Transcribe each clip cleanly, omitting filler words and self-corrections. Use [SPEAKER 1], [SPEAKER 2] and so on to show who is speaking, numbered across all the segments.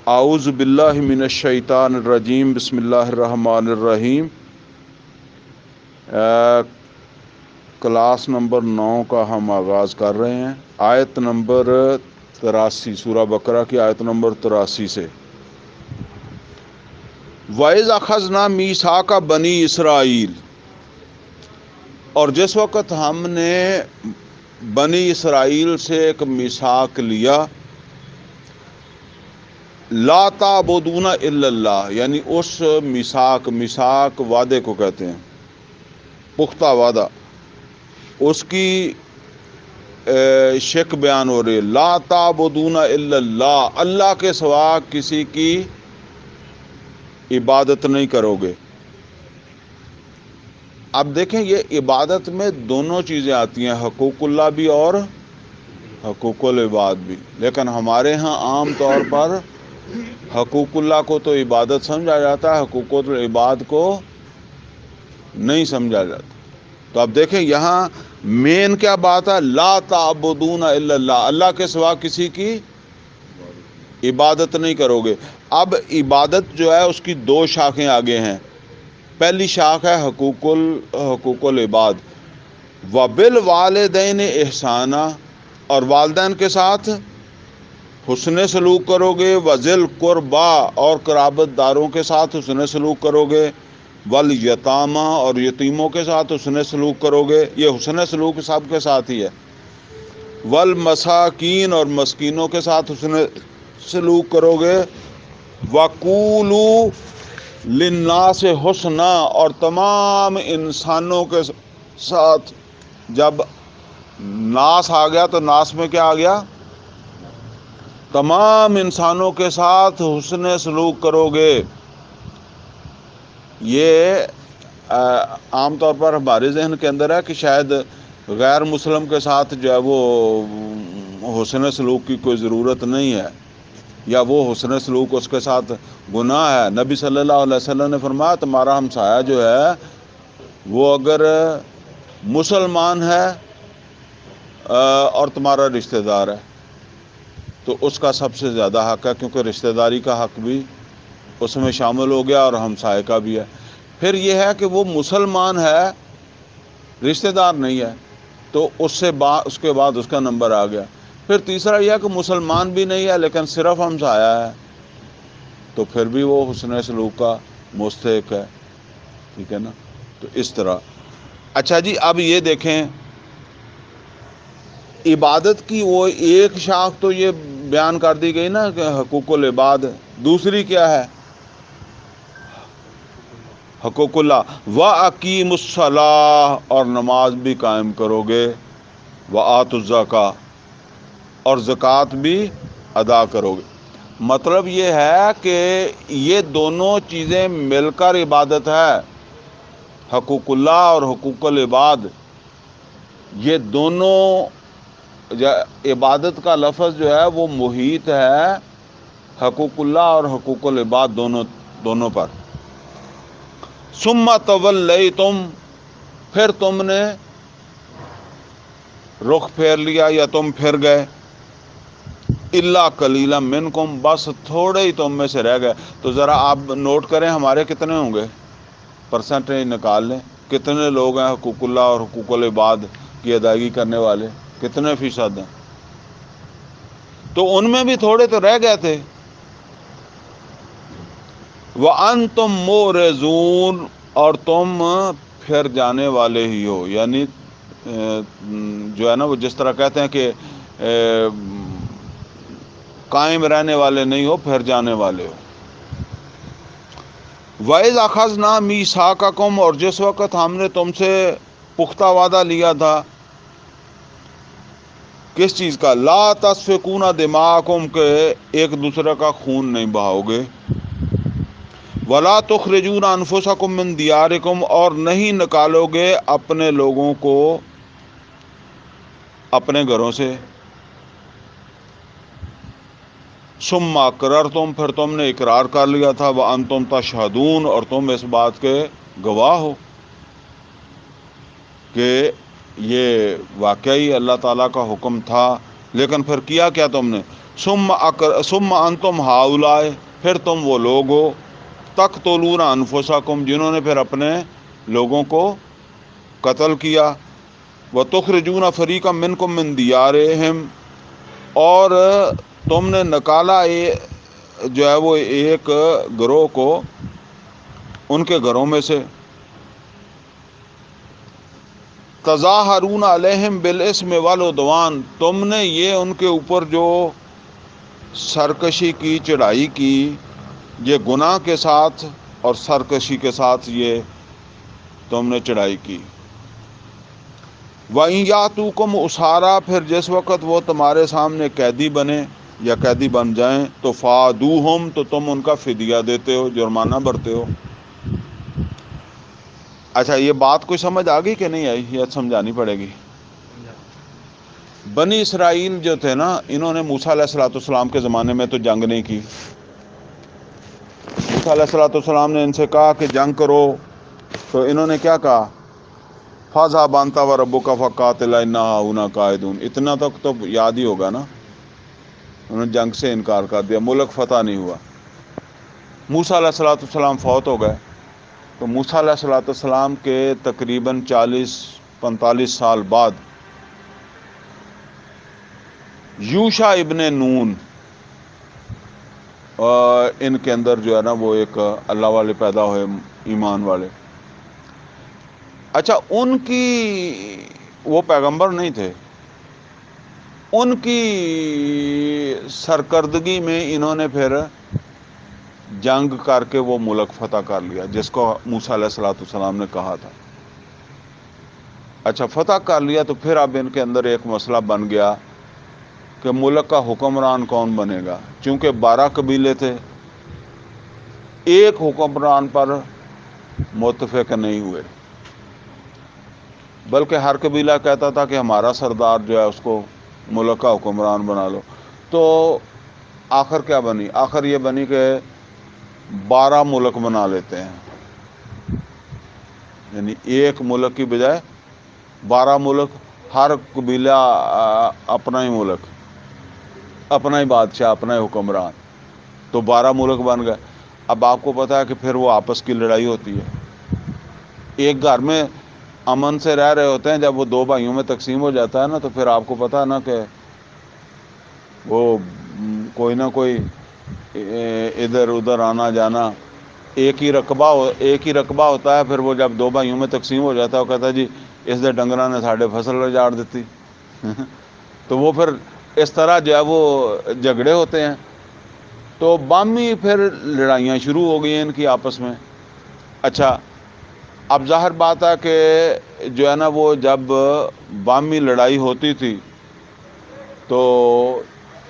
[SPEAKER 1] اعوذ باللہ من الشیطان الرجیم، بسم اللہ الرحمن الرحیم۔ کلاس نمبر 9 کا ہم آغاز کر رہے ہیں، آیت نمبر 83، سورہ بقرہ کی آیت نمبر 83 سے۔ وَإِذْ أَخَذْنَا مِيثَاقَ بَنِي اسرائیل، اور جس وقت ہم نے بنی اسرائیل سے ایک میثاق لیا، لا تعبدون الا اللہ، یعنی اس میثاق وعدے کو کہتے ہیں، پختہ وعدہ، اس کی شک بیان ہو رہی ہے۔ لا تعبدون الا اللہ، اللہ کے سوا کسی کی عبادت نہیں کرو گے۔ اب دیکھیں، یہ عبادت میں دونوں چیزیں آتی ہیں، حقوق اللہ بھی اور حقوق العباد بھی، لیکن ہمارے ہاں عام طور پر حقوق اللہ کو تو عبادت سمجھا جاتا ہے، حقوق العباد کو نہیں سمجھا جاتا۔ تو اب دیکھیں یہاں مین کیا بات ہے، لا تعبدون الا اللہ، اللہ کے سوا کسی کی عبادت نہیں کرو گے۔ اب عبادت جو ہے اس کی دو شاخیں آگے ہیں۔ پہلی شاخ ہے حقوق العباد، وبالوالدین احسانا، اور والدین کے ساتھ حسن سلوک کرو گے، وذل قربا، اور قرابت داروں کے ساتھ حسن سلوک کرو گے، والیتاما، اور یتیموں کے ساتھ حسن سلوک کرو گے۔ یہ حسن سلوک سب کے ساتھ ہی ہے۔ والمساکین، اور مسکینوں کے ساتھ حسن سلوک کرو گے۔ وقولوا للناس حسنا، اور تمام انسانوں کے ساتھ، جب ناس آ گیا تو ناس میں کیا آ گیا، تمام انسانوں کے ساتھ حسن سلوک کرو گے۔ یہ عام طور پر ہمارے ذہن کے اندر ہے کہ شاید غیر مسلم کے ساتھ جو ہے وہ حسن سلوک کی کوئی ضرورت نہیں ہے، یا وہ حسن سلوک اس کے ساتھ گناہ ہے۔ نبی صلی اللہ علیہ وسلم نے فرمایا تمہارا ہمسایہ جو ہے وہ اگر مسلمان ہے اور تمہارا رشتہ دار ہے تو اس کا سب سے زیادہ حق ہے، کیونکہ رشتہ داری کا حق بھی اس میں شامل ہو گیا اور ہمسائے کا بھی ہے۔ پھر یہ ہے کہ وہ مسلمان ہے، رشتہ دار نہیں ہے، تو اس کے بعد اس کا نمبر آ گیا۔ پھر تیسرا یہ ہے کہ مسلمان بھی نہیں ہے لیکن صرف ہمسایہ ہے، تو پھر بھی وہ حسن سلوک کا مستحق ہے، ٹھیک ہے نا۔ تو اس طرح اچھا جی، اب یہ دیکھیں عبادت کی وہ ایک شاخ تو یہ بیان کر دی گئی نا کہ حقوق العباد، دوسری کیا ہے، حقوق اللہ۔ وَأَقِیمُوا الصَّلَاةَ، اور نماز بھی قائم کرو گے، وَآتُوا الزَّکَاةَ، اور زکوٰۃ بھی ادا کرو گے۔ مطلب یہ ہے کہ یہ دونوں چیزیں مل کر عبادت ہے، حقوق اللہ اور حقوق العباد، یہ دونوں عبادت کا لفظ جو ہے وہ محیط ہے حقوق اللہ اور حقوق العباد دونوں پر۔ ثم تولیتم، پھر تم نے رخ پھیر لیا یا تم پھر گئے، الا قلیلا منکم، بس تھوڑے ہی تم میں سے رہ گئے۔ تو ذرا آپ نوٹ کریں ہمارے کتنے ہوں گے، پرسنٹیج نکال لیں، کتنے لوگ ہیں حقوق اللہ اور حقوق العباد کی ادائیگی کرنے والے، کتنے فیصد ہیں؟ تو ان میں بھی تھوڑے تو رہ گئے تھے۔ وَأَنْتُمْ مُعْرِضُونَ، اور تم پھر جانے والے ہی ہو، یعنی جو ہے نا وہ جس طرح کہتے ہیں کہ قائم رہنے والے نہیں ہو، پھر جانے والے ہو۔ وَإِذْ أَخَذْنَا مِيثَاقَكُمْ، اور جس وقت ہم نے تم سے پختہ وعدہ لیا تھا، کس چیز کا، لا تسفکون دماءکم، کہ ایک دوسرے کا خون نہیں بہاؤ گے، ولا تخرجون انفسکم من دیارکم، اور نہیں نکالو گے اپنے لوگوں کو اپنے گھروں سے، ثم اقررتم، پھر تم نے اقرار کر لیا تھا، وانتم تشہدون، اور تم اس بات کے گواہ ہو کہ یہ واقعی اللہ تعالیٰ کا حکم تھا، لیکن پھر کیا کیا تم نے، ثم انتم ہاؤلائے، پھر تم وہ لوگ ہو، تقتلون انفسکم، جنہوں نے پھر اپنے لوگوں کو قتل کیا، وتخرجون فریقا منکم من دیارہم، اور تم نے نکالا جو ہے وہ ایک گروہ کو ان کے گھروں میں سے، تظاہرون علیہم بالاسم والعدوان، تم نے یہ ان کے اوپر جو سرکشی کی، چڑھائی کی، یہ گناہ کے ساتھ اور سرکشی کے ساتھ یہ تم نے چڑھائی کی۔ وَإِن يَأْتُوكُمْ أُسَارَىٰ، پھر جس وقت وہ تمہارے سامنے قیدی بنے یا قیدی بن جائیں، تو فَادُوهُمْ، تو تم ان کا فدیہ دیتے ہو، جرمانہ بھرتے ہو۔ اچھا، یہ بات کوئی سمجھ آ گئی کہ نہیں آئی؟ یہ سمجھانی پڑے گی۔ بنی اسرائیل جو تھے نا، انہوں نے موسیٰ علیہ السلام کے زمانے میں تو جنگ نہیں کی۔ موسیٰ علیہ السلام نے ان سے کہا کہ جنگ کرو، تو انہوں نے کیا کہا؟ فَاذْهَبْ أَنْتَ وَرَبُّكَ فَقَاتِلَا إِنَّا هَاهُنَا قَاعِدُونَ، اتنا تک تو یاد ہی ہوگا نا، انہوں نے جنگ سے انکار کر دیا، ملک فتح نہیں ہوا۔ موسیٰ علیہ السلام فوت ہو گئے، تو موسیٰ علیہ السلام کے تقریباً 40-45 سال بعد یوشع ابن نون ان کے اندر جو ہے نا وہ ایک اللہ والے پیدا ہوئے، ایمان والے۔ اچھا، ان کی، وہ پیغمبر نہیں تھے، ان کی سرکردگی میں انہوں نے پھر جنگ کر کے وہ ملک فتح کر لیا جس کو موسیٰ علیہ السلام نے کہا تھا۔ اچھا، فتح کر لیا تو پھر اب ان کے اندر ایک مسئلہ بن گیا کہ ملک کا حکمران کون بنے گا، چونکہ 12 قبیلے تھے، ایک حکمران پر متفق نہیں ہوئے، بلکہ ہر قبیلہ کہتا تھا کہ ہمارا سردار جو ہے اس کو ملک کا حکمران بنا لو۔ تو آخر کیا بنی؟ آخر یہ بنی کہ 12 ملک بنا لیتے ہیں، یعنی ایک ملک کی بجائے 12 ملک، ہر قبیلہ اپنا ہی ملک، اپنا ہی بادشاہ، اپنا ہی حکمران، تو 12 ملک بن گئے۔ اب آپ کو پتہ ہے کہ پھر وہ آپس کی لڑائی ہوتی ہے۔ ایک گھر میں امن سے رہ رہے ہوتے ہیں، جب وہ 2 بھائیوں میں تقسیم ہو جاتا ہے نا، تو پھر آپ کو پتہ ہے نا کہ وہ کوئی نہ کوئی ادھر ادھر آنا جانا، ایک ہی رقبہ ہوتا ہے، پھر وہ جب 2 بھائیوں میں تقسیم ہو جاتا ہے، وہ کہتا ہے جی اس دے ڈنگراں نے ساڈے فصل اجاڑ دیتی تو وہ پھر اس طرح جو ہے وہ جھگڑے ہوتے ہیں، تو باہمی پھر لڑائیاں شروع ہو گئی ہیں ان کی آپس میں۔ اچھا، اب ظاہر بات ہے کہ جو ہے نا وہ جب باہمی لڑائی ہوتی تھی تو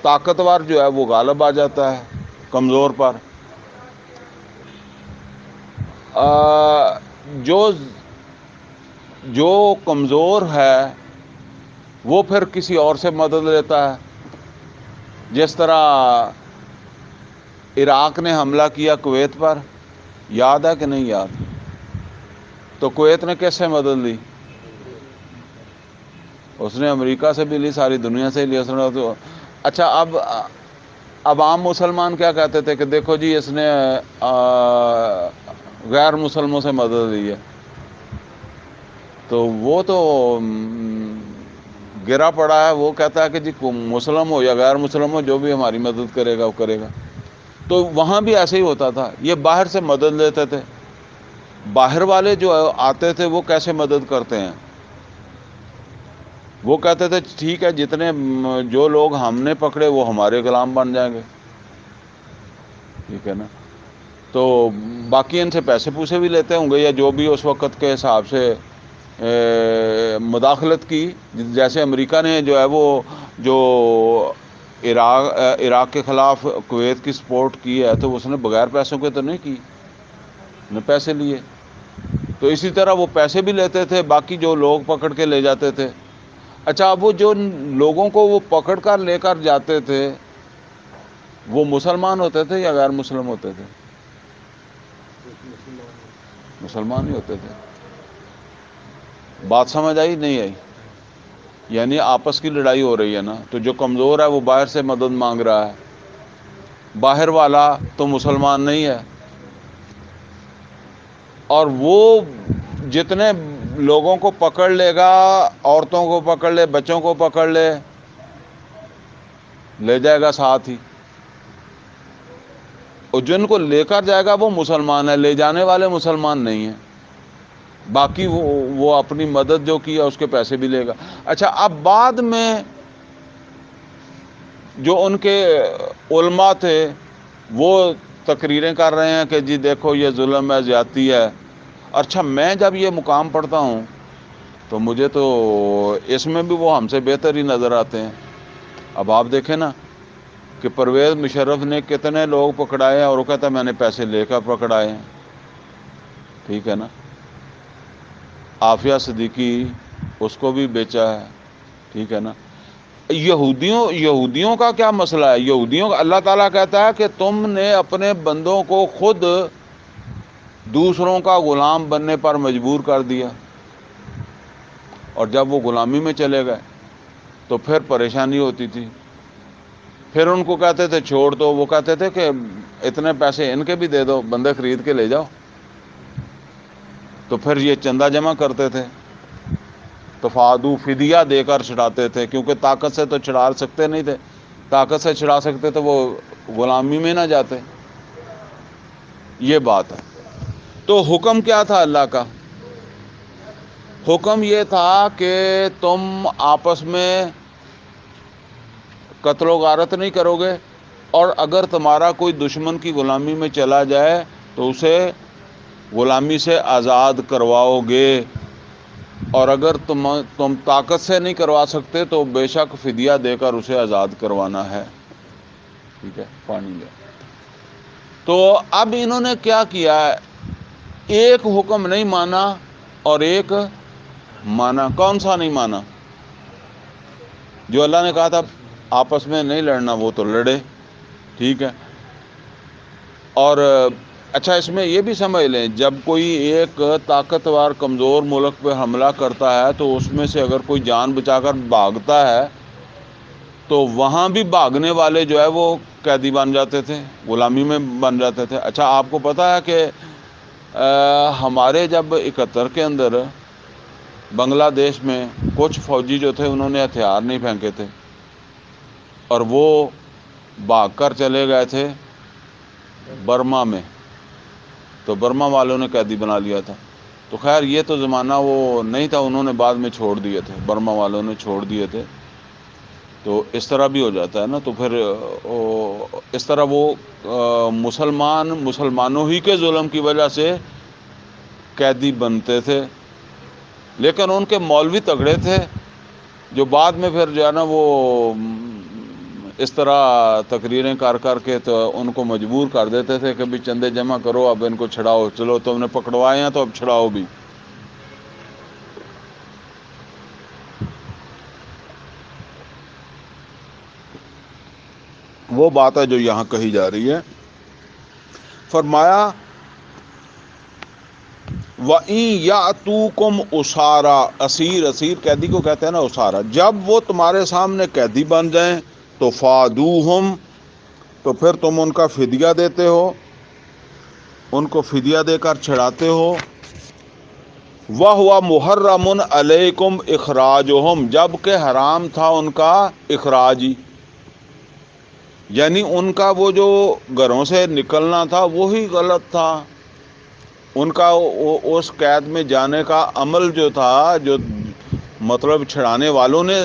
[SPEAKER 1] طاقتور جو ہے وہ غالب آ جاتا ہے کمزور پر۔ جو کمزور ہے وہ پھر کسی اور سے مدد لیتا ہے، جس طرح عراق نے حملہ کیا کویت پر، یاد ہے کہ نہیں یاد؟ تو کویت نے کس سے مدد لی؟ اس نے امریکہ سے بھی لی، ساری دنیا سے لی اس نے۔ اچھا، اب عام مسلمان کیا کہتے تھے کہ دیکھو جی اس نے غیر مسلموں سے مدد لی ہے، تو وہ تو گرا پڑا ہے، وہ کہتا ہے کہ جی مسلم ہو یا غیر مسلم ہو، جو بھی ہماری مدد کرے گا وہ کرے گا۔ تو وہاں بھی ایسے ہی ہوتا تھا، یہ باہر سے مدد لیتے تھے۔ باہر والے جو آتے تھے وہ کیسے مدد کرتے ہیں؟ وہ کہتے تھے ٹھیک ہے، جتنے جو لوگ ہم نے پکڑے وہ ہمارے غلام بن جائیں گے، ٹھیک ہے نا۔ تو باقی ان سے پیسے پوسے بھی لیتے ہوں گے، یا جو بھی اس وقت کے حساب سے مداخلت کی، جیسے امریکہ نے جو ہے وہ جو عراق کے خلاف کویت کی سپورٹ کی ہے، تو اس نے بغیر پیسوں کے تو نہیں کی، نے پیسے لیے۔ تو اسی طرح وہ پیسے بھی لیتے تھے، باقی جو لوگ پکڑ کے لے جاتے تھے۔ اچھا، اب وہ جو لوگوں کو وہ پکڑ کر لے کر جاتے تھے وہ مسلمان ہوتے تھے یا غیر مسلم ہوتے تھے؟ مسلمان ہی ہوتے تھے۔ بات سمجھ آئی نہیں آئی؟ یعنی آپس کی لڑائی ہو رہی ہے نا، تو جو کمزور ہے وہ باہر سے مدد مانگ رہا ہے، باہر والا تو مسلمان نہیں ہے، اور وہ جتنے لوگوں کو پکڑ لے گا، عورتوں کو پکڑ لے، بچوں کو پکڑ لے جائے گا ساتھ ہی، اور جن کو لے کر جائے گا وہ مسلمان ہے، لے جانے والے مسلمان نہیں ہیں، باقی وہ اپنی مدد جو کی ہے اس کے پیسے بھی لے گا۔ اچھا، اب بعد میں جو ان کے علماء تھے وہ تقریریں کر رہے ہیں کہ جی دیکھو یہ ظلم ہے، زیادتی ہے۔ اچھا، میں جب یہ مقام پڑھتا ہوں تو مجھے تو اس میں بھی وہ ہم سے بہتر ہی نظر آتے ہیں۔ اب آپ دیکھیں نا کہ پرویز مشرف نے کتنے لوگ پکڑائے ہیں، اور وہ کہتا ہے میں نے پیسے لے کر پکڑائے ہیں، ٹھیک ہے نا۔ عافیہ صدیقی، اس کو بھی بیچا ہے، ٹھیک ہے نا۔ یہودیوں کا کیا مسئلہ ہے؟ یہودیوں کا اللہ تعالیٰ کہتا ہے کہ تم نے اپنے بندوں کو خود دوسروں کا غلام بننے پر مجبور کر دیا، اور جب وہ غلامی میں چلے گئے تو پھر پریشانی ہوتی تھی، پھر ان کو کہتے تھے چھوڑ دو، وہ کہتے تھے کہ اتنے پیسے ان کے بھی دے دو، بندے خرید کے لے جاؤ، تو پھر یہ چندہ جمع کرتے تھے، تفادو فدیہ دے کر چھڑاتے تھے، کیونکہ طاقت سے تو چھڑا سکتے نہیں تھے، طاقت سے چھڑا سکتے تو وہ غلامی میں نہ جاتے۔ یہ بات ہے۔ تو حکم کیا تھا اللہ کا؟ حکم یہ تھا کہ تم آپس میں قتل و غارت نہیں کرو گے، اور اگر تمہارا کوئی دشمن کی غلامی میں چلا جائے تو اسے غلامی سے آزاد کرواؤ گے، اور اگر تم طاقت سے نہیں کروا سکتے تو بے شک فدیہ دے کر اسے آزاد کروانا ہے، ٹھیک ہے۔ پانی لے۔ تو اب انہوں نے کیا کیا ہے؟ ایک حکم نہیں مانا اور ایک مانا۔ کون سا نہیں مانا؟ جو اللہ نے کہا تھا آپس میں نہیں لڑنا، وہ تو لڑے، ٹھیک ہے۔ اور اچھا، اس میں یہ بھی سمجھ لیں، جب کوئی ایک طاقتور کمزور ملک پہ حملہ کرتا ہے تو اس میں سے اگر کوئی جان بچا کر بھاگتا ہے تو وہاں بھی بھاگنے والے جو ہے وہ قیدی بن جاتے تھے، غلامی میں بن جاتے تھے۔ اچھا، آپ کو پتہ ہے کہ ہمارے جب 71 کے اندر بنگلہ دیش میں کچھ فوجی جو تھے انہوں نے ہتھیار نہیں پھینکے تھے، اور وہ بھاگ کر چلے گئے تھے برما میں، تو برما والوں نے قیدی بنا لیا تھا۔ تو خیر یہ تو زمانہ وہ نہیں تھا، انہوں نے بعد میں چھوڑ دیے تھے، برما والوں نے چھوڑ دیے تھے۔ تو اس طرح بھی ہو جاتا ہے نا، تو پھر اس طرح وہ مسلمانوں ہی کے ظلم کی وجہ سے قیدی بنتے تھے، لیکن ان کے مولوی تگڑے تھے جو بعد میں پھر جو ہے نا وہ اس طرح تقریریں کر کر کے تو ان کو مجبور کر دیتے تھے کہ بھی چندے جمع کرو، اب ان کو چھڑاؤ، چلو تم نے پکڑوائے ہیں تو اب چھڑاؤ بھی۔ وہ بات ہے جو یہاں کہی جا رہی ہے۔ فرمایا وَإِن يَأْتُوكُمْ أُسَارَىٰ، اسیر قیدی کو کہتے ہیں نا اسارہ، جب وہ تمہارے سامنے قیدی بن جائیں تو فادوہم، تو پھر تم ان کا فدیہ دیتے ہو، ان کو فدیہ دے کر چھڑاتے ہو۔ وَهُوَ مُحَرَّمٌ عَلَيْكُمْ إِخْرَاجُهُمْ، جب کہ حرام تھا ان کا اخراج، یعنی ان کا وہ جو گھروں سے نکلنا تھا وہی غلط تھا، ان کا اس قید میں جانے کا عمل جو تھا، جو مطلب چھڑانے والوں نے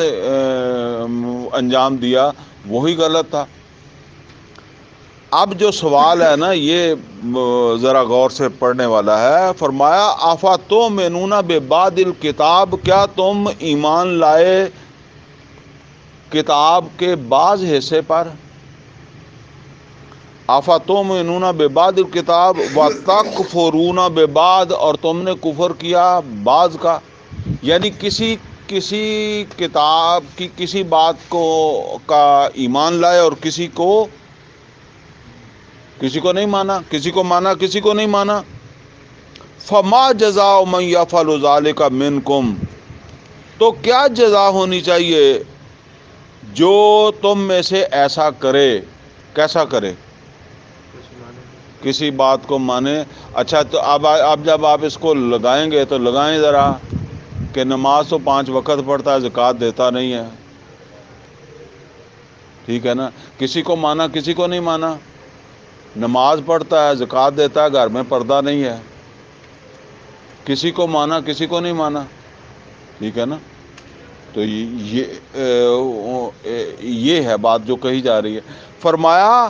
[SPEAKER 1] انجام دیا، وہی غلط تھا۔ اب جو سوال ہے نا یہ ذرا غور سے پڑھنے والا ہے۔ فرمایا آفاتؤمنون ببعض الکتاب، کیا تم ایمان لائے کتاب کے بعض حصے پر؟ آفاتؤمنون ببعض الکتاب وتکفرون ببعض، اور تم نے کفر کیا بعض کا، یعنی کسی کتاب کی کسی بات کا ایمان لائے اور کسی کو نہیں مانا، کسی کو مانا کسی کو نہیں مانا۔ فما جزاء من یفعل ذلک منکم، تو کیا جزا ہونی چاہیے جو تم میں سے ایسا کرے. کیسا کرے؟ کسی بات کو مانے. اچھا تو اب جب آپ اس کو لگائیں گے تو لگائیں ذرا کہ نماز تو 5 وقت پڑھتا ہے، زکوٰۃ دیتا نہیں ہے. ٹھیک ہے نا؟ کسی کو مانا کسی کو نہیں مانا. نماز پڑھتا ہے، زکوٰۃ دیتا ہے، گھر میں پردہ نہیں ہے. کسی کو مانا کسی کو نہیں مانا. ٹھیک ہے نا؟ تو یہ ہے بات جو کہی جا رہی ہے. فرمایا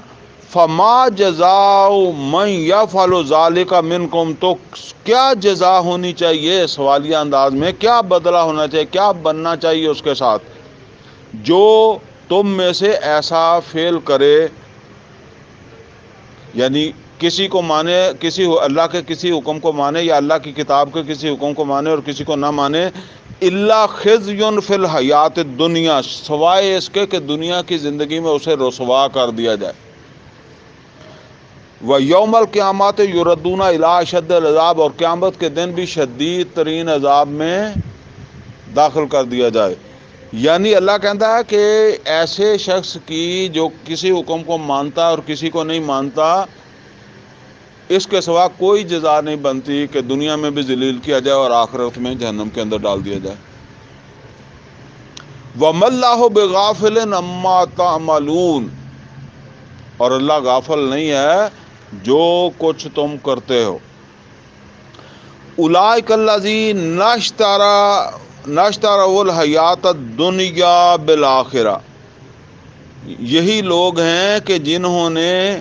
[SPEAKER 1] فما جزاء من یفعل ذلک منکم، تو کیا جزا ہونی چاہیے سوالیہ انداز میں، کیا بدلہ ہونا چاہیے، کیا بننا چاہیے اس کے ساتھ جو تم میں سے ایسا فعل کرے. یعنی کسی کو مانے، اللہ کے کسی حکم کو مانے یا اللہ کی کتاب کے کسی حکم کو مانے اور کسی کو نہ مانے. الا خزی فی الحیات الدنیا، سوائے اس کے کہ دنیا کی زندگی میں اسے رسوا کر دیا جائے. وَيَوْمَ الْقِيَامَةِ يُرَدُّونَ إِلَىٰ أَشَدِّ الْعَذَابِ، اور قیامت کے دن بھی شدید ترین عذاب میں داخل کر دیا جائے. یعنی اللہ کہتا ہے کہ ایسے شخص کی جو کسی حکم کو مانتا اور کسی کو نہیں مانتا، اس کے سوا کوئی جزا نہیں بنتی کہ دنیا میں بھی ذلیل کیا جائے اور آخرت میں جہنم کے اندر ڈال دیا جائے. وَمَا اللَّهُ بِغَافِلٍ عَمَّا تَعْمَلُونَ، اور اللہ غافل نہیں ہے جو کچھ تم کرتے ہو. اولئک الذین اشتروا الحیات الدنیا بالآخرہ، یہی لوگ ہیں کہ جنہوں نے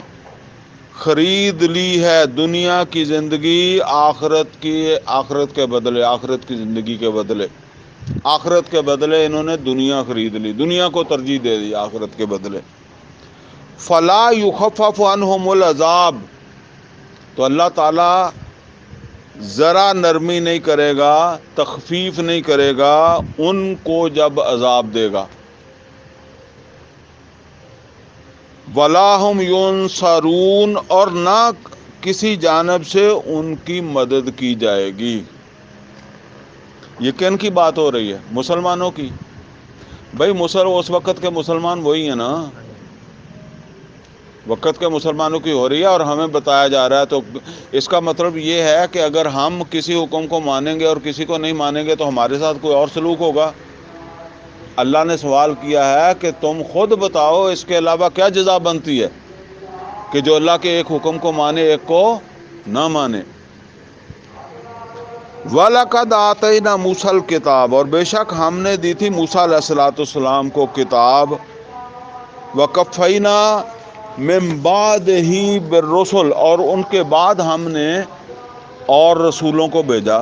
[SPEAKER 1] خرید لی ہے دنیا کی زندگی آخرت کے بدلے، آخرت کی زندگی کے بدلے. آخرت کے بدلے انہوں نے دنیا خرید لی، دنیا کو ترجیح دے دی آخرت کے بدلے. فلا یخفف عنہم العذاب، تو اللہ تعالیٰ ذرا نرمی نہیں کرے گا، تخفیف نہیں کرے گا ان کو جب عذاب دے گا. ولا ہم ینصرون، اور نہ کسی جانب سے ان کی مدد کی جائے گی. یہ کن کی بات ہو رہی ہے؟ مسلمانوں کی. بھائی اس وقت کے مسلمان وہی ہیں نا، وقت کے مسلمانوں کی ہو رہی ہے اور ہمیں بتایا جا رہا ہے. تو اس کا مطلب یہ ہے کہ اگر ہم کسی حکم کو مانیں گے اور کسی کو نہیں مانیں گے تو ہمارے ساتھ کوئی اور سلوک ہوگا. اللہ نے سوال کیا ہے کہ تم خود بتاؤ اس کے علاوہ کیا جزا بنتی ہے کہ جو اللہ کے ایک حکم کو مانے ایک کو نہ مانے. وَلَقَدْ آتَيْنَا مُوسَى الْكِتَابَ، اور بے شک ہم نے دی تھی موسیٰ علیہ السلام کو کتاب. وَقَفَّيْنَا مِن بَعْدِهِ بِالرُّسُلِ، اور ان کے بعد ہم نے اور رسولوں کو بھیجا،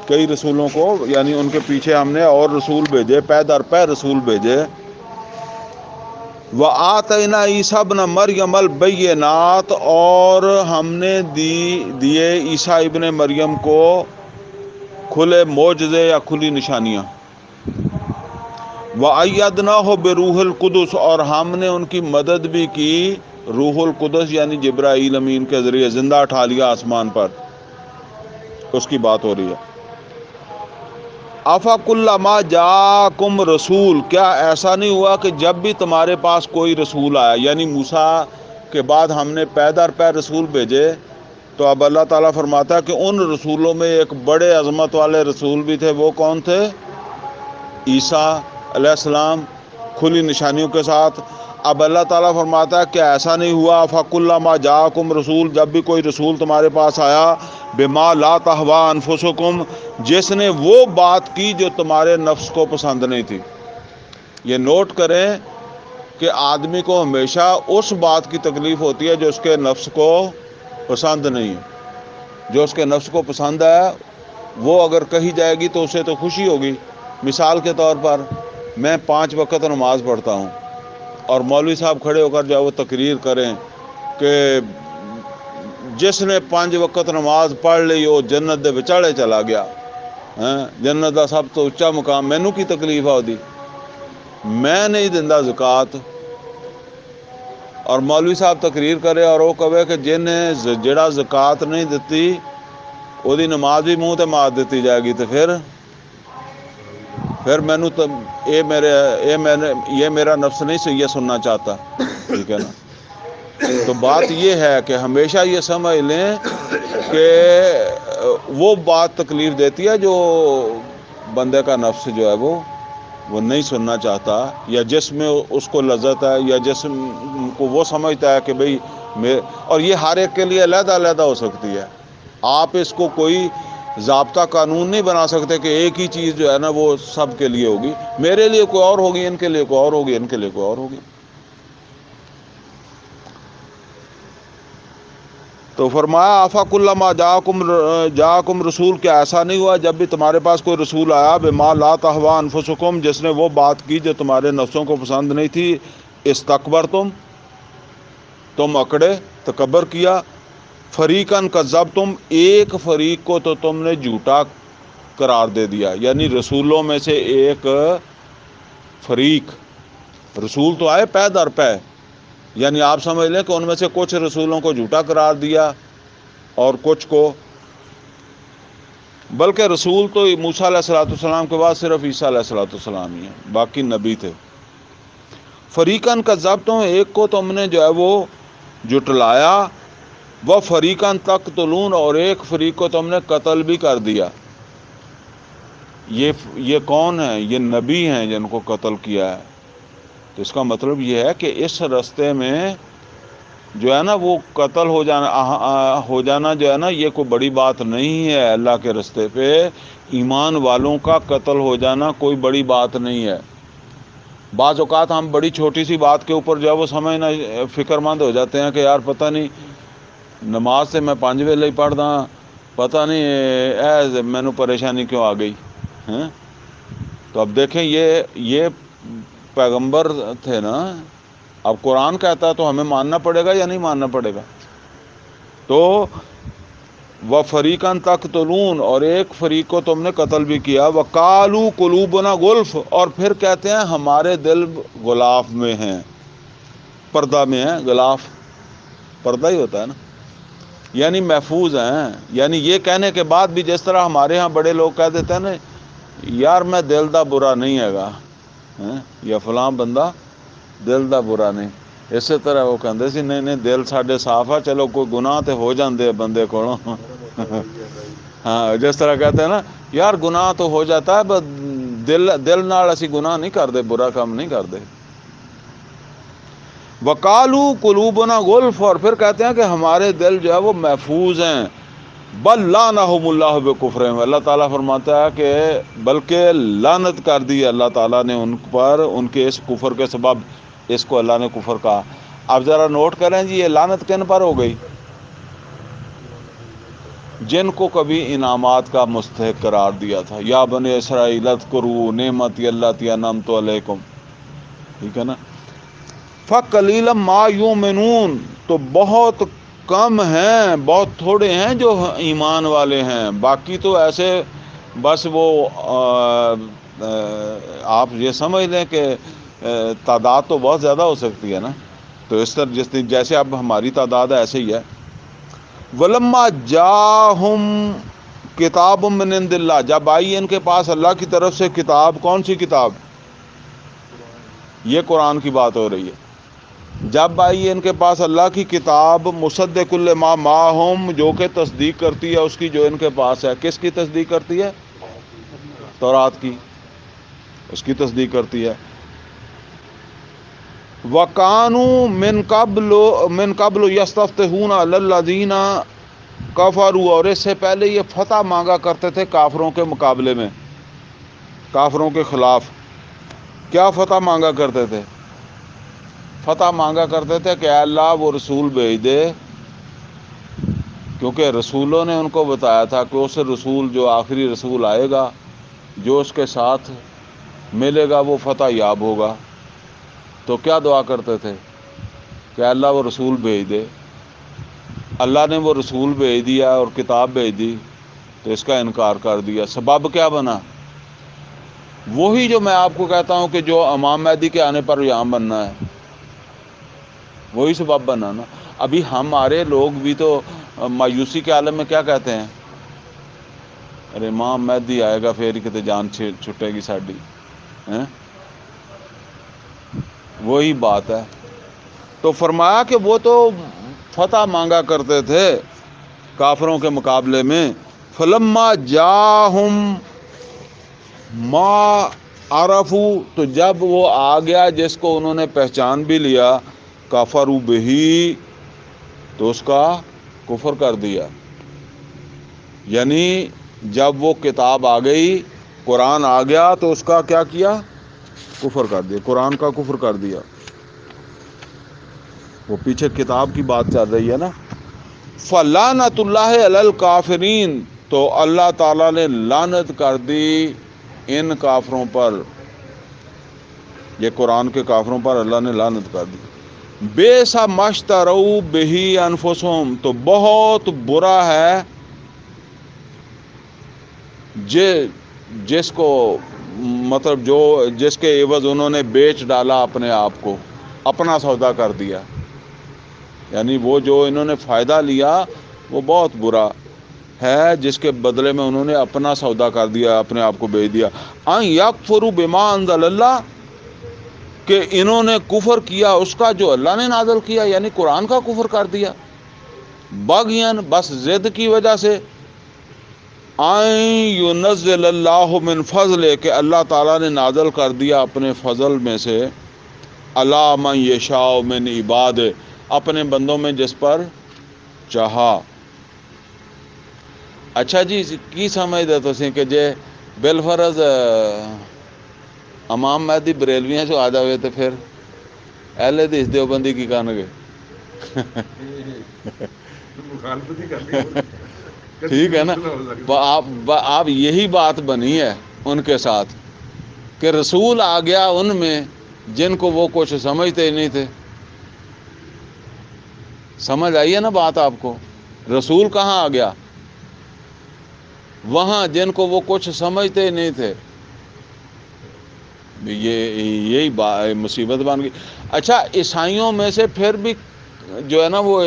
[SPEAKER 1] کئی رسولوں کو، یعنی ان کے پیچھے ہم نے اور رسول بھیجے، پے در پے رسول بھیجے. وَآتَيْنَا عِیسیٰ ابْنَ مَرْیَمَ الْبَیِّنَاتِ، اور ہم نے دیے عیسیٰ ابن مریم کو کھلے معجزے یا کھلی نشانیاں. وَأَيَّدْنَاهُ بِرُوحِ الْقُدُسِ، اور ہم نے ان کی مدد بھی کی روح القدس یعنی جبرائیل امین کے ذریعے، زندہ اٹھا لیا آسمان پر. اس کی بات ہو رہی ہے. أَفَكُلَّمَا جَاءَكُمْ رَسُولٌ، کیا ایسا نہیں ہوا کہ جب بھی تمہارے پاس کوئی رسول آیا، یعنی موسیٰ کے بعد ہم نے پے در پے رسول بھیجے. تو اب اللہ تعالیٰ فرماتا ہے کہ ان رسولوں میں ایک بڑے عظمت والے رسول بھی تھے. وہ کون تھے؟ عیسیٰ علیہ السلام، کھلی نشانیوں کے ساتھ. اب اللہ تعالیٰ فرماتا ہے کہ ایسا نہیں ہوا فَكُلَّمَا جَاءَكُمْ رَسُولٌ، جب بھی کوئی رسول تمہارے پاس آیا، بِمَا لَا تَهْوَىٰ أَنفُسُكُمْ، جس نے وہ بات کی جو تمہارے نفس کو پسند نہیں تھی. یہ نوٹ کریں کہ آدمی کو ہمیشہ اس بات کی تکلیف ہوتی ہے جو اس کے نفس کو پسند نہیں ہے. جو اس کے نفس کو پسند ہے وہ اگر کہی جائے گی تو اسے تو خوشی ہوگی. مثال کے طور پر میں 5 وقت نماز پڑھتا ہوں اور مولوی صاحب کھڑے ہو کر جو وہ تقریر کریں کہ جس نے 5 وقت نماز پڑھ لی وہ جنت دے وچاڑے چلا گیا، جنت دا سب تو اچا مقام. مینو کی تکلیف آ دی، میں نہیں دیندا زکوٰۃ، اور مولوی صاحب تقریر کرے اور وہ کہے کہ جڑا زکوٰۃ نہیں دتی وہ دی نماز بھی منہ تے مار دیتی جائے گی. تو پھر پھر مینو تو یہ میرا نفس نہیں یہ سننا چاہتا، ٹھیک ہے نا۔ تو بات یہ ہے کہ ہمیشہ یہ سمجھ لیں کہ وہ بات تکلیف دیتی ہے جو بندے کا نفس جو ہے وہ نہیں سننا چاہتا، یا جس میں اس کو لذت ہے، یا جسم کو وہ سمجھتا ہے کہ بھئی اور یہ ہر ایک کے لیے علیحدہ علیحدہ ہو سکتی ہے۔ آپ اس کو کوئی ضابطہ قانون نہیں بنا سکتے کہ ایک ہی چیز جو ہے نا وہ سب کے لیے ہوگی، میرے لیے کوئی اور ہوگی، ان کے لیے کوئی اور ہوگی، ان کے لیے کوئی اور ہوگی۔ تو فرمایا آفاق اللہ جاکم رسول، کیا ایسا نہیں ہوا جب بھی تمہارے پاس کوئی رسول آیا، بما لا تہوی انفسکم، جس نے وہ بات کی جو تمہارے نفسوں کو پسند نہیں تھی، استکبرتم، تم اکڑے، تکبر کیا، فریقاً کذبتم، ایک فریق کو تو تم نے جھوٹا قرار دے دیا، یعنی رسولوں میں سے ایک فریق، رسول تو آئے پے در پے، یعنی آپ سمجھ لیں کہ ان میں سے کچھ رسولوں کو جھوٹا قرار دیا اور کچھ کو، بلکہ رسول تو موسیٰ علیہ السلام کے بعد صرف عیسیٰ علیہ السلام ہی ہیں، باقی نبی تھے۔ فریقاً کذبتم، ایک کو تم نے جو ہے وہ جھٹلایا، وہ فریقاً تقتلون، اور ایک فریق کو تم نے قتل بھی کر دیا۔ یہ کون ہیں؟ یہ نبی ہیں جن کو قتل کیا ہے۔ تو اس کا مطلب یہ ہے کہ اس رستے میں جو ہے نا وہ قتل ہو جانا جو ہے نا یہ کوئی بڑی بات نہیں ہے۔ اللہ کے رستے پہ ایمان والوں کا قتل ہو جانا کوئی بڑی بات نہیں ہے۔ بعض اوقات ہم بڑی چھوٹی سی بات کے اوپر جو ہے وہ سمجھنا فکر مند ہو جاتے ہیں کہ یار پتہ نہیں نماز سے میں 5 ویلے ہی پڑھدا، پتہ نہیں مینو پریشانی کیوں آ گئی ہیں۔ تو اب دیکھیں یہ پیغمبر تھے نا، اب قرآن کہتا ہے تو ہمیں ماننا پڑے گا یا نہیں ماننا پڑے گا؟ تو وَفَرِيقًا تَقْتُلُونَ، اور ایک فریق کو تم نے قتل بھی کیا، وَقَالُوا قُلُوبُنَا غُلْفٌ، اور پھر کہتے ہیں ہمارے دل غلاف میں ہیں، پردہ میں ہیں۔ غلاف پردہ ہی ہوتا ہے نا، یعنی محفوظ ہیں۔ یعنی یہ کہنے کے بعد بھی جس طرح ہمارے ہاں بڑے لوگ کہہ دیتے ہیں نا یار میں دل دا برا نہیں ہے گا، یا فلاں بندہ دل دا برا نہیں، اسی طرح وہ کہندے سی نہیں دل ساڈے صاف ہے، چلو کوئی گناہ تے ہو جاندے بندے کولوں، ہاں جس طرح کہتے ہیں نا یار گناہ تو ہو جاتا ہے بس دل نال اسی گناہ نہیں کردے، برا کام نہیں کردے۔ وَقَالُوا قُلُوبُنَا غُلْفٌ، اور پھر کہتے ہیں کہ ہمارے دل جو ہے وہ محفوظ ہیں۔ بل لعنہم اللہ بکفرہم، اللہ تعالیٰ فرماتا ہے کہ بلکہ لعنت کر دی اللہ تعالیٰ نے ان پر ان کے اس کفر کے سبب، اس کو اللہ نے کفر کہا۔ اب ذرا نوٹ کریں جی یہ لعنت کن پر ہو گئی؟ جن کو کبھی انعامات کا مستحق قرار دیا تھا، یا بنی اسرائیل اذکروا نعمتی اللتی انعمت علیکم، ٹھیک ہے نا۔ فَقَلِيلًا مَا يُؤْمِنُونَ، تو بہت کم ہیں، بہت تھوڑے ہیں جو ایمان والے ہیں، باقی تو ایسے بس وہ آپ یہ سمجھ لیں کہ تعداد تو بہت زیادہ ہو سکتی ہے نا، تو اس طرح جیسے اب ہماری تعداد ہے ایسے ہی ہے۔ وَلَمَّا جَاءَهُمْ کتاب من عند اللہ، جب آئی ان کے پاس اللہ کی طرف سے کتاب، کون سی کتاب؟ یہ قرآن کی بات ہو رہی ہے۔ جب آئی ان کے پاس اللہ کی کتاب، مصدق لما معہم، جو کہ تصدیق کرتی ہے اس کی جو ان کے پاس ہے۔ کس کی تصدیق کرتی ہے؟ تورات کی، اس کی تصدیق کرتی ہے۔ وَقَانُوا مِن قَبْلُ يَسْتَفْتِحُونَ عَلَى الَّذِينَ كَفَرُوا، اور اس سے پہلے یہ فتح مانگا کرتے تھے کافروں کے مقابلے میں، کافروں کے خلاف۔ کیا فتح مانگا کرتے تھے؟ فتح مانگا کرتے تھے کہ اے اللہ وہ رسول بھیج دے، کیونکہ رسولوں نے ان کو بتایا تھا کہ اس رسول جو آخری رسول آئے گا، جو اس کے ساتھ ملے گا وہ فتح یاب ہوگا۔ تو کیا دعا کرتے تھے کہ اللہ وہ رسول بھیج دے۔ اللہ نے وہ رسول بھیج دیا اور کتاب بھیج دی تو اس کا انکار کر دیا۔ سبب کیا بنا؟ وہی جو میں آپ کو کہتا ہوں کہ جو امام مہدی کے آنے پر یہاں بننا ہے، وہی سبب بنا نا۔ ابھی ہمارے لوگ بھی تو مایوسی کے عالم میں کیا کہتے ہیں؟ ارے امام مہدی آئے گا پھر کتے جان چھٹے گی ساڈی۔ ہیں؟ وہی بات ہے. تو فرمایا کہ وہ تو فتح مانگا کرتے تھے کافروں کے مقابلے میں. فلما جاہم ما عرفو، تو جب وہ آ گیا جس کو انہوں نے پہچان بھی لیا، کفروا بہی، تو اس کا کفر کر دیا. یعنی جب وہ کتاب آ گئی، قرآن آ گیا، تو اس کا کیا کیا؟ کفر کر دیا، قرآن کا کفر کر دیا. وہ پیچھے کتاب کی بات چل رہی ہے نا. فلعنت اللہ علی الکافرین، تو اللہ تعالیٰ نے لعنت کر دی ان کافروں پر، یہ قرآن کے کافروں پر اللہ نے لعنت کر دی. بئس ما اشتروا بہ انفسہم، تو بہت برا ہے جس کو مطلب جس کے عوض انہوں نے بیچ ڈالا اپنے آپ کو، اپنا سودا کر دیا. یعنی وہ جو انہوں نے فائدہ لیا وہ بہت برا ہے جس کے بدلے میں انہوں نے اپنا سودا کر دیا، اپنے آپ کو بیچ دیا. ان یکفروا بما انزل اللہ، کہ انہوں نے کفر کیا اس کا جو اللہ نے نازل کیا، یعنی قرآن کا کفر کر دیا. باغین، بس ضد کی وجہ سے. ان ینزل اللہ من فضل، کہ اللہ تعالیٰ نے نازل کر دیا اپنے فضل میں سے، علی من یشاء من عباد، اپنے بندوں میں جس پر چاہا. اچھا جی کی سمجھ دے تسی کہ جے بالفرض امام مہدی بریلویاں چو آ جاوے تو پھر اہل حدیث دیوبندی کی کرن گے؟ ٹھیک ہے نا. آپ یہی بات بنی ہے ان کے ساتھ کہ رسول آ گیا ان میں جن کو وہ کچھ سمجھتے ہی نہیں تھے. سمجھ آئیے نا بات آپ کو؟ رسول کہاں آ گیا؟ وہاں جن کو وہ کچھ سمجھتے ہی نہیں تھے. یہی مصیبت بن گئی. اچھا عیسائیوں میں سے پھر بھی جو ہے نا وہ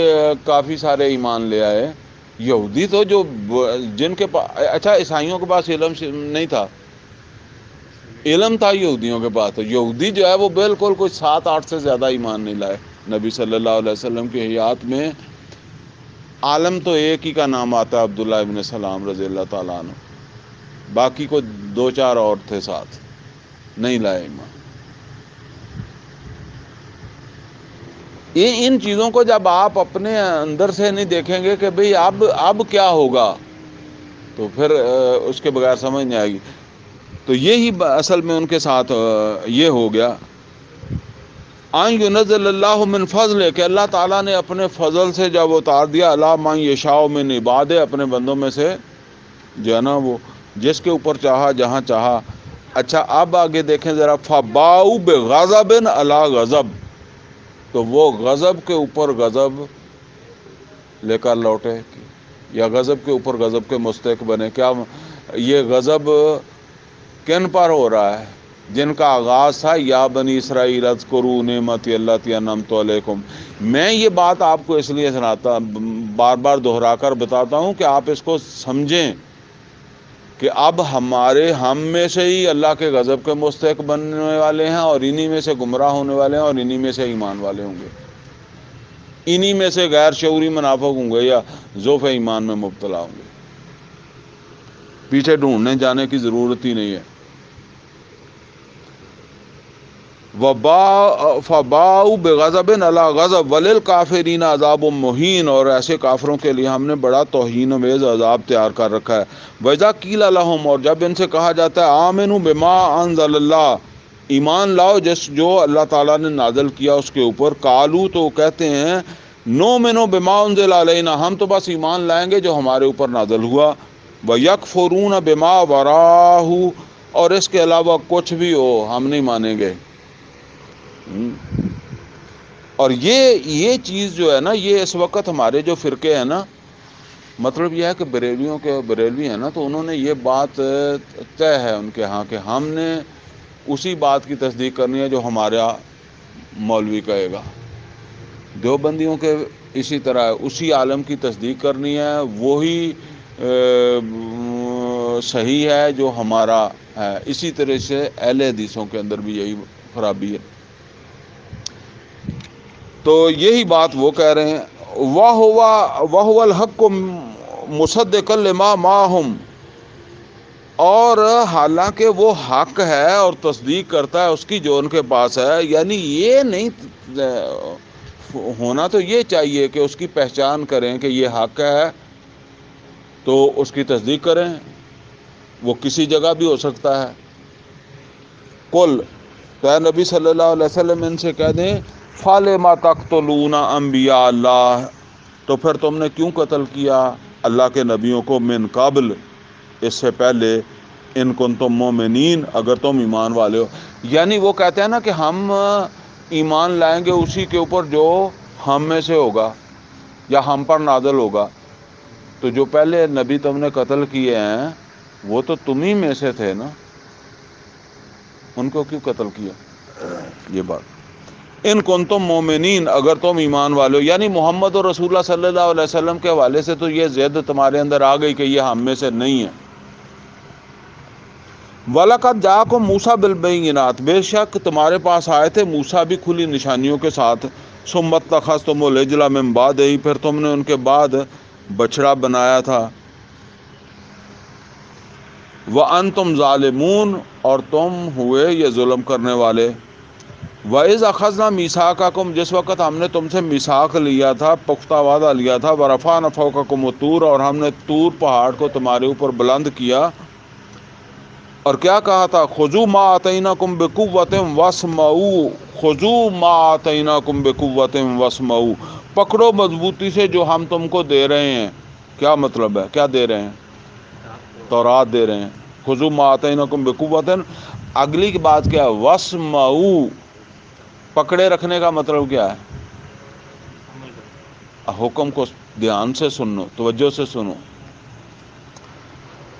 [SPEAKER 1] کافی سارے ایمان لے آئے. یہودی تو جو جن کے پاس، اچھا عیسائیوں کے پاس علم نہیں تھا، علم تھا یہودیوں کے پاس. تو یہودی جو ہے وہ بالکل کوئی 7-8 سے زیادہ ایمان نہیں لائے. نبی صلی اللہ علیہ وسلم کی حیات میں عالم تو ایک ہی کا نام آتا ہے، عبداللہ ابن سلام رضی اللہ تعالیٰ عنہ. باقی کو 2-4 اور تھے ساتھ، نہیں لائے ایمان. ان چیزوں کو جب آپ اپنے اندر سے نہیں دیکھیں گے کہ بھئی اب کیا ہوگا، تو پھر اس کے بغیر سمجھ نہیں آئے گی. تو یہی اصل میں ان کے ساتھ یہ ہو گیا. ان ینزل اللہ من فضل، کہ اللہ تعالیٰ نے اپنے فضل سے جب اتار دیا، الی من یشاء من عباد، اپنے بندوں میں سے جو ہے نا وہ جس کے اوپر چاہا جہاں چاہا. اچھا اب آگے دیکھیں ذرا. فباؤ بغضب علی غضب، تو وہ غضب کے اوپر غضب لے کر لوٹے، یا غضب کے اوپر غضب کے مستحق بنے. کیا یہ غضب کن پر ہو رہا ہے؟ جن کا آغاز تھا یا بنی اسرائیل اذکروا نعمتی اللتی انعمت علیکم. میں یہ بات آپ کو اس لیے سناتا، بار بار دہرا کر بتاتا ہوں کہ آپ اس کو سمجھیں کہ اب ہم میں سے ہی اللہ کے غضب کے مستحق بننے والے ہیں، اور انہی میں سے گمراہ ہونے والے ہیں، اور انہی میں سے ایمان والے ہوں گے. انہی میں سے غیر شعوری منافق ہوں گے یا ضعف ایمان میں مبتلا ہوں گے. پیچھے ڈھونڈنے جانے کی ضرورت ہی نہیں ہے. فباؤ بغضب علی غضب وللکافرین عذاب مہین، اور ایسے کافروں کے لیے ہم نے بڑا توہین آمیز عذاب تیار کر رکھا ہے. وَإِذَا قِيلَ لَهُمْ، اور جب ان سے کہا جاتا ہے آمنوا بما انزل اللہ، ایمان لاؤ جو اللہ تعالیٰ نے نازل کیا اس کے اوپر. قالوا، تو کہتے ہیں نؤمن بما انزل علینا، ہم تو بس ایمان لائیں گے جو ہمارے اوپر نازل ہوا. وَيَكْفُرُونَ بما وراءہ، اور اس کے علاوہ کچھ بھی ہو ہم نہیں مانیں گے. اور یہ چیز جو ہے نا، یہ اس وقت ہمارے جو فرقے ہیں نا، مطلب یہ ہے کہ بریلوی ہیں نا، تو انہوں نے یہ بات طے ہے ان کے ہاں کہ ہم نے اسی بات کی تصدیق کرنی ہے جو ہمارا مولوی کہے گا. دیوبندیوں کے اسی طرح اسی عالم کی تصدیق کرنی ہے، وہی صحیح ہے جو ہمارا ہے. اسی طرح سے اہل حدیثوں کے اندر بھی یہی خرابی ہے. تو یہی بات وہ کہہ رہے ہیں وَهُوَ الْحَقُّ مُصَدِّقًا لِمَا مَعَهُمْ، اور حالانکہ وہ حق ہے اور تصدیق کرتا ہے اس کی جو ان کے پاس ہے. یعنی یہ نہیں ہونا تو یہ چاہیے کہ اس کی پہچان کریں کہ یہ حق ہے تو اس کی تصدیق کریں. وہ کسی جگہ بھی ہو سکتا ہے. قل، تو اے نبی صلی اللہ علیہ وسلم ان سے کہہ دیں فَلِمَ تَقْتُلُونَ أَنْبِيَاءَ اللَّهِ، تو پھر تم نے کیوں قتل کیا اللہ کے نبیوں کو، من قبل، اس سے پہلے، ان کنتم مومنین، اگر تم ایمان والے ہو. یعنی وہ کہتے ہیں نا کہ ہم ایمان لائیں گے اسی کے اوپر جو ہم میں سے ہوگا یا ہم پر نازل ہوگا. تو جو پہلے نبی تم نے قتل کیے ہیں وہ تو تم ہی میں سے تھے نا، ان کو کیوں قتل کیا؟ یہ بات. ان کنتم مومنین، اگر تم ایمان والے ہو، یعنی محمد اور رسول اللہ صلی اللہ علیہ وسلم کے حوالے سے تو یہ ضد تمہارے اندر آ گئی کہ یہ ہم میں سے نہیں ہے. وَلَقَدْ جَاءَكُم مُوسَىٰ بِالْبَيِّنَاتِ، بے شک تمہارے پاس آئے تھے موسیٰ بھی کھلی نشانیوں کے ساتھ. ثُمَّ اتَّخَذْتُمُ الْعِجْلَ مِن بَعْدِهِ، پھر تم نے ان کے بعد بچڑا بنایا تھا. وَأَنْتُمْ ظَالِمُونَ، اور تم ہوئے یہ ظلم کرنے والے. وَإِذْ أَخَذْنَا مِيثَاقَكُمْ، جس وقت ہم نے تم سے میثاق لیا تھا، پختہ وعدہ لیا تھا. وَرَفَعْنَا فَوْقَكُمُ الطُّورَ، اور ہم نے طور پہاڑ کو تمہارے اوپر بلند کیا. اور کیا کہا تھا؟ خُذُوا مَا آتَيْنَاكُمْ بِقُوَّةٍ وَاسْمَعُوا، خُذُوا مَا آتَيْنَاكُمْ بِقُوَّةٍ وَاسْمَعُوا، پکڑو مضبوطی سے جو ہم تم کو دے رہے ہیں. کیا مطلب ہے؟ کیا دے رہے ہیں؟ تورات دے رہے ہیں. خُذُوا مَا آتَيْنَاكُمْ بِقُوَّةٍ، اگلی کی بات کیا ہے؟ وَاسْمَعُوا، پکڑے رکھنے کا مطلب کیا ہے؟ حکم کو دھیان سے سنو، توجہ سے سنو.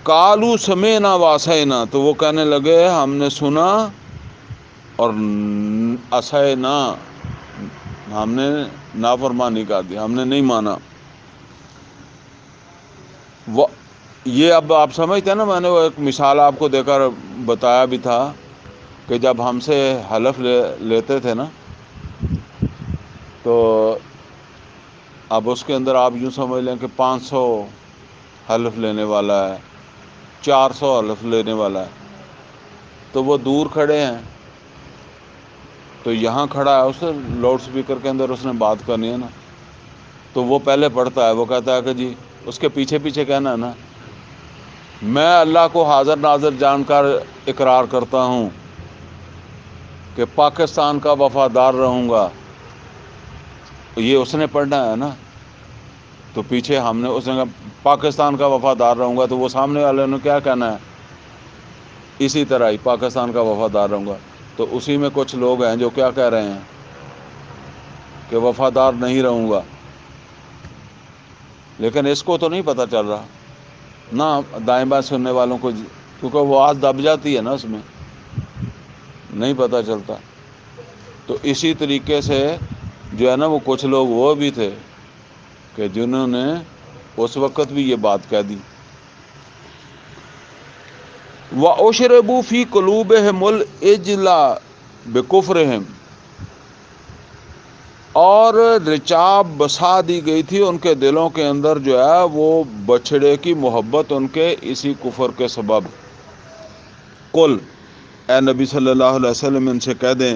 [SPEAKER 1] قالوا سمعنا وعصینا، تو وہ کہنے لگے ہم نے سنا اور عصینا، ہم نے نافرمانی کر دی، ہم نے نہیں مانا. وہ یہ اب آپ سمجھتے ہیں نا، میں نے وہ ایک مثال آپ کو دے کر بتایا بھی تھا کہ جب ہم سے حلف لیتے تھے نا، تو اب اس کے اندر آپ یوں سمجھ لیں کہ 500 حلف لینے والا ہے، 400 حلف لینے والا ہے. تو وہ دور کھڑے ہیں، تو یہاں کھڑا ہے، اس سے لاؤڈ سپیکر کے اندر اس نے بات کرنی ہے نا، تو وہ پہلے پڑھتا ہے، وہ کہتا ہے کہ جی، اس کے پیچھے پیچھے کہنا ہے نا، میں اللہ کو حاضر ناظر جان کر اقرار کرتا ہوں کہ پاکستان کا وفادار رہوں گا. یہ اس نے پڑھنا ہے نا. تو پیچھے ہم نے، اس نے کہا پاکستان کا وفادار رہوں گا، تو وہ سامنے والے نے کیا کہنا ہے؟ اسی طرح ہی پاکستان کا وفادار رہوں گا. تو اسی میں کچھ لوگ ہیں جو کیا کہہ رہے ہیں کہ وفادار نہیں رہوں گا. لیکن اس کو تو نہیں پتہ چل رہا نہ دائیں بائیں سننے والوں کو، کیونکہ وہ آواز دب جاتی ہے نا، اس میں نہیں پتہ چلتا. تو اسی طریقے سے جو ہے نا، وہ کچھ لوگ وہ بھی تھے کہ جنہوں نے اس وقت بھی یہ بات کہہ دی. وَأُشْرِبُوا فِي قُلُوبِهِمُ الْعِجْلَ بِكُفْرِهِمْ، اور رچاب بسا دی گئی تھی ان کے دلوں کے اندر جو ہے وہ بچڑے کی محبت، ان کے اسی کفر کے سبب. قل، اے نبی صلی اللہ علیہ وسلم ان سے کہہ دیں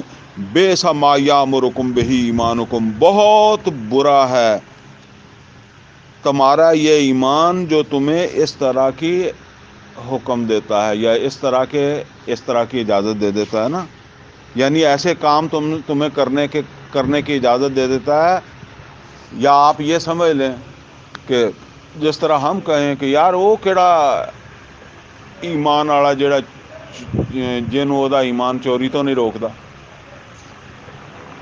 [SPEAKER 1] بئس ما یامرکم بہ ایمانکم، بہت برا ہے تمہارا یہ ایمان جو تمہیں اس طرح کی حکم دیتا ہے، یا اس طرح کی اجازت دے دیتا ہے نا. یعنی ایسے کام تمہیں کرنے کی اجازت دے دیتا ہے. یا آپ یہ سمجھ لیں کہ جس طرح ہم کہیں کہ یار وہ کیڑا ایمان والا جڑا جن وہ دا ایمان چوری تو نہیں روکدا،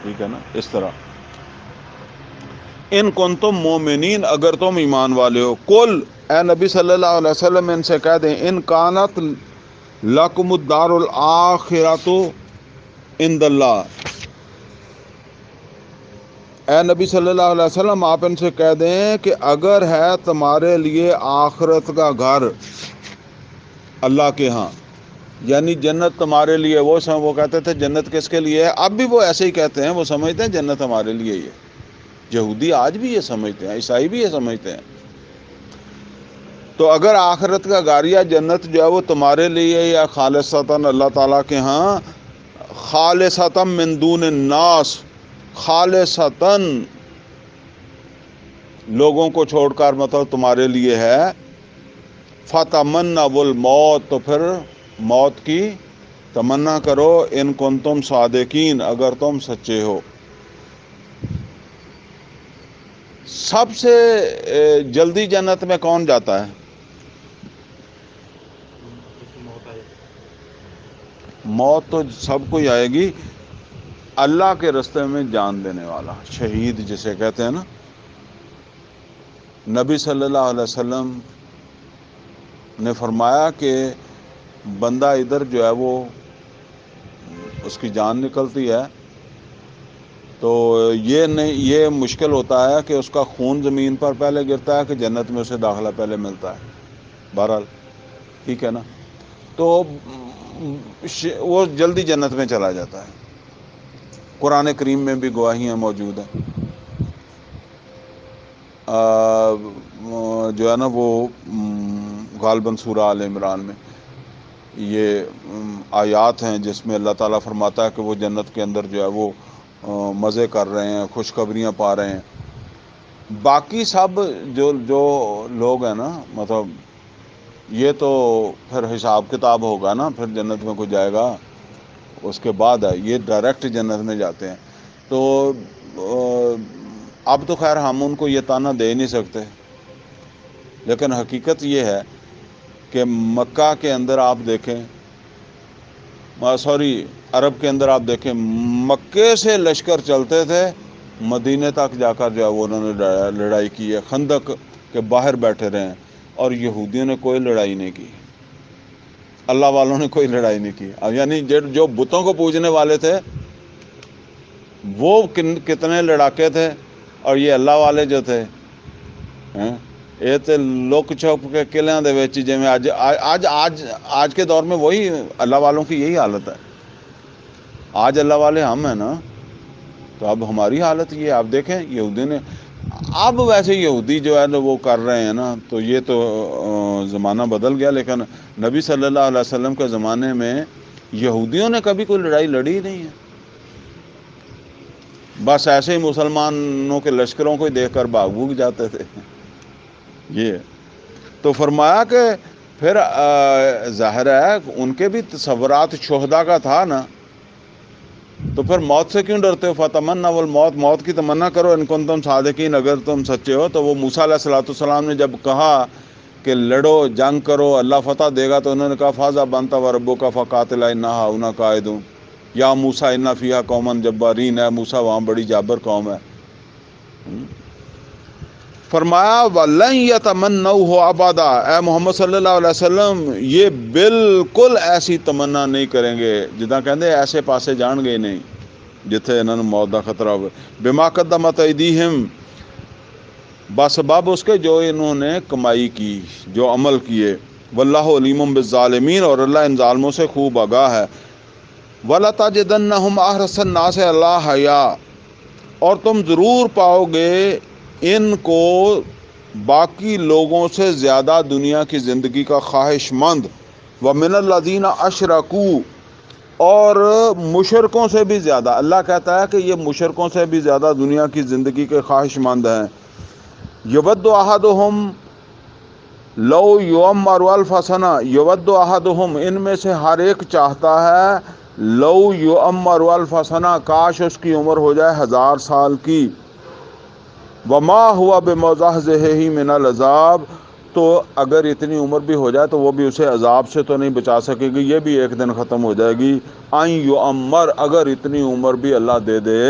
[SPEAKER 1] ٹھیک ہے نا، اس طرح. ان کنتم مومنین، اگر تم ایمان والے ہو. قل، اے نبی صلی اللہ علیہ وسلم ان سے کہہ دیں ان کانت لکم الدار الآخرۃ عند اللہ، اے نبی صلی اللہ علیہ وسلم آپ ان سے کہہ دیں کہ اگر ہے تمہارے لیے آخرت کا گھر اللہ کے ہاں، یعنی جنت تمہارے لیے، وہ کہتے تھے جنت کس کے لیے ہے، اب بھی وہ ایسے ہی کہتے ہیں، وہ سمجھتے ہیں جنت ہمارے لیے ہی ہے. یہودی آج بھی یہ سمجھتے ہیں، عیسائی بھی یہ سمجھتے ہیں. تو اگر آخرت کا گاریہ جنت جو ہے وہ تمہارے لیے یا خالصتاً اللہ تعالیٰ کے ہاں، خالصتاً من دون الناس، خالصتاً لوگوں کو چھوڑ کر مطلب تمہارے لیے ہے، فتمنوا الموت، تو پھر موت کی تمنا کرو، ان کنتم صادقین، اگر تم سچے ہو. سب سے جلدی جنت میں کون جاتا ہے؟ موت تو سب کو ہی آئے گی. اللہ کے راستے میں جان دینے والا، شہید جسے کہتے ہیں نا. نبی صلی اللہ علیہ وسلم نے فرمایا کہ بندہ ادھر جو ہے وہ اس کی جان نکلتی ہے تو یہ مشکل ہوتا ہے کہ اس کا خون زمین پر پہلے گرتا ہے کہ جنت میں اسے داخلہ پہلے ملتا ہے. بہرحال ٹھیک ہے نا. تو وہ جلدی جنت میں چلا جاتا ہے. قرآن کریم میں بھی گواہیاں موجود ہیں. جو ہے نا وہ غالباً سورہ آل عمران میں یہ آیات ہیں جس میں اللہ تعالیٰ فرماتا ہے کہ وہ جنت کے اندر جو ہے وہ مزے کر رہے ہیں، خوشخبریاں پا رہے ہیں. باقی سب جو لوگ ہیں نا، مطلب یہ تو پھر حساب کتاب ہوگا نا، پھر جنت میں کوئی جائے گا اس کے بعد ہے. یہ ڈائریکٹ جنت میں جاتے ہیں. تو اب تو خیر ہم ان کو یہ تانا دے نہیں سکتے، لیکن حقیقت یہ ہے کہ مکہ کے اندر آپ دیکھیں، عرب کے اندر آپ دیکھیں، مکے سے لشکر چلتے تھے، مدینے تک جا کر جو ہے وہ انہوں نے لڑائی کی ہے، خندق کے باہر بیٹھے رہے ہیں، اور یہودیوں نے کوئی لڑائی نہیں کی، اللہ والوں نے کوئی لڑائی نہیں کی. اب یعنی جو بتوں کو پوجنے والے تھے وہ کتنے لڑاکے تھے، اور یہ اللہ والے جو تھے یہ تو لک چھپ کے قلعوں دے وچ جی میں آج کے دور میں وہی اللہ والوں کی یہی حالت ہے. آج اللہ والے ہم ہیں نا، تو اب ہماری حالت یہ ہے. آپ دیکھیں یہودی نے، اب ویسے یہودی جو ہے وہ کر رہے ہیں نا، تو یہ تو زمانہ بدل گیا، لیکن نبی صلی اللہ علیہ وسلم کے زمانے میں یہودیوں نے کبھی کوئی لڑائی لڑی نہیں ہے. بس ایسے ہی مسلمانوں کے لشکروں کو ہی دیکھ کر بھوک جاتے تھے. یہ تو فرمایا کہ پھر ظاہر ہے ان کے بھی تصورات شہداء کا تھا نا، تو پھر موت سے کیوں ڈرتے ہو؟ فتمنوا الموت، موت کی تمنا کرو، ان کنتم صادقین، اگر تم سچے ہو. تو وہ موسیٰ علیہ السلام نے جب کہا کہ لڑو، جنگ کرو، اللہ فتح دے گا، تو انہوں نے کہا فاذهب انت وربک فقاتلا انھا ھاہنا قاعدون یا موسیٰ ان فیھا قوما جبارین، ہے موسیٰ وہاں بڑی جابر قوم ہے. فرمایا وَلَن يَتَمَنَّوْهُ ابدا، اے محمد صلی اللہ علیہ وسلم یہ بالکل ایسی تمنا نہیں کریں گے جداں کہندے ایسے پاسے جان گے نہیں جتھے انہوں نے موت دا خطرہ ہوئے. بما قدمت ایدیہم، بسبب اس کے جو انہوں نے کمائی کی، جو عمل کیے. واللہ علیم بالظالمین، اور اللہ ان ظالموں سے خوب آگاہ ہے. وَلَتَجِدَنَّهُمْ أَحْرَصَ النَّاسِ عَلَىٰ حَیَاءٍ، اور تم ضرور پاؤ گے ان کو باقی لوگوں سے زیادہ دنیا کی زندگی کا خواہش مند. وَمِنَ الَّذِينَ أَشْرَكُوا، اور مشرکوں سے بھی زیادہ. اللہ کہتا ہے کہ یہ مشرکوں سے بھی زیادہ دنیا کی زندگی کے خواہش مند ہیں. یود احدہم لو یعمر الف سنہ، یود احدہم، ان میں سے ہر ایک چاہتا ہے، لو یعمر الف سنہ، کاش اس کی عمر ہو جائے 1000 سال کی. وما ہوا بمزحزحہ من العذاب، تو اگر اتنی عمر بھی ہو جائے تو وہ بھی اسے عذاب سے تو نہیں بچا سکے گی، یہ بھی ایک دن ختم ہو جائے گی. ان یعمر، اگر اتنی عمر بھی اللہ دے دے.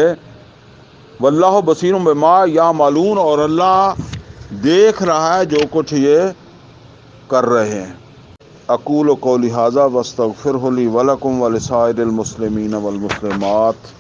[SPEAKER 1] واللہ بصیر بما یعملون، اور اللہ دیکھ رہا ہے جو کچھ یہ کر رہے ہیں. اقول قولی ھذا واستغفرہ لی ولکم ولسائر المسلمین والمسلمات.